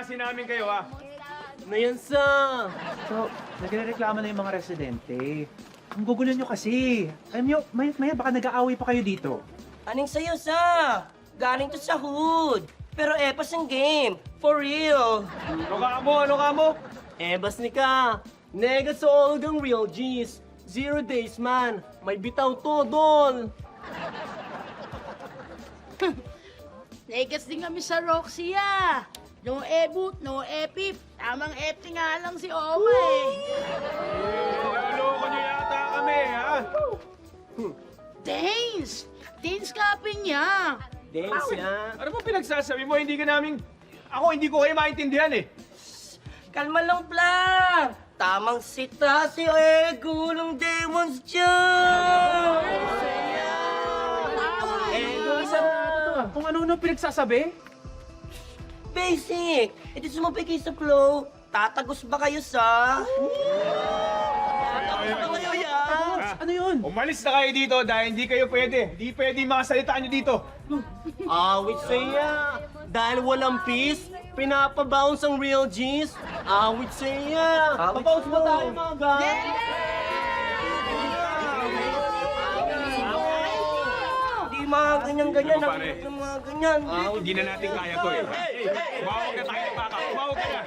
klase namin kayo, ha? Ano yan, sa? So, nagre-reklamo na yung mga residente. Ang gugulo nyo kasi. Alam nyo, maya baka nag-aaway pa kayo dito. Aning sayo, sa? Galing to sa hood. Pero epas ang game. For real. Ano ka mo? Ano ka mo? Bas ni ka. Nega sa olgang real G's. 0 days man. May bitaw to, dol. Negas din kami sa Roxy, ah. No e-boot, no e-pip. Tamang epti nga lang si Oma, eh. Naloko nyo yata kami, ha? Danes! Danes copy niya. Dance ya. Ano ba pinagsasabi mo? Hindi ka namin... Ako, hindi ko kayo maintindihan, eh. Kalma lang, Pla. Tamang sita si Ego ng Demons dyan. Kung ano-ano pinagsasabi? Basic. E di sumabay kayo sa flow. Tatagos ba kayo, sa? Tatagos ba kayo, ya? Ano yun? Umalis na kayo dito dahil hindi kayo pwede. Hindi pwede yung mga salita nyo dito. Awit saya. Dahil walang peace, pinapabounce ang real G's. Awit saya. Pabounce ba tayo, mga guys? Di mga ganyan-ganyan. Ano, pare? Ang mga ganyan. Hindi na natin kaya to, eh. Tumawag na tayo ng baka. Tumawag ka na.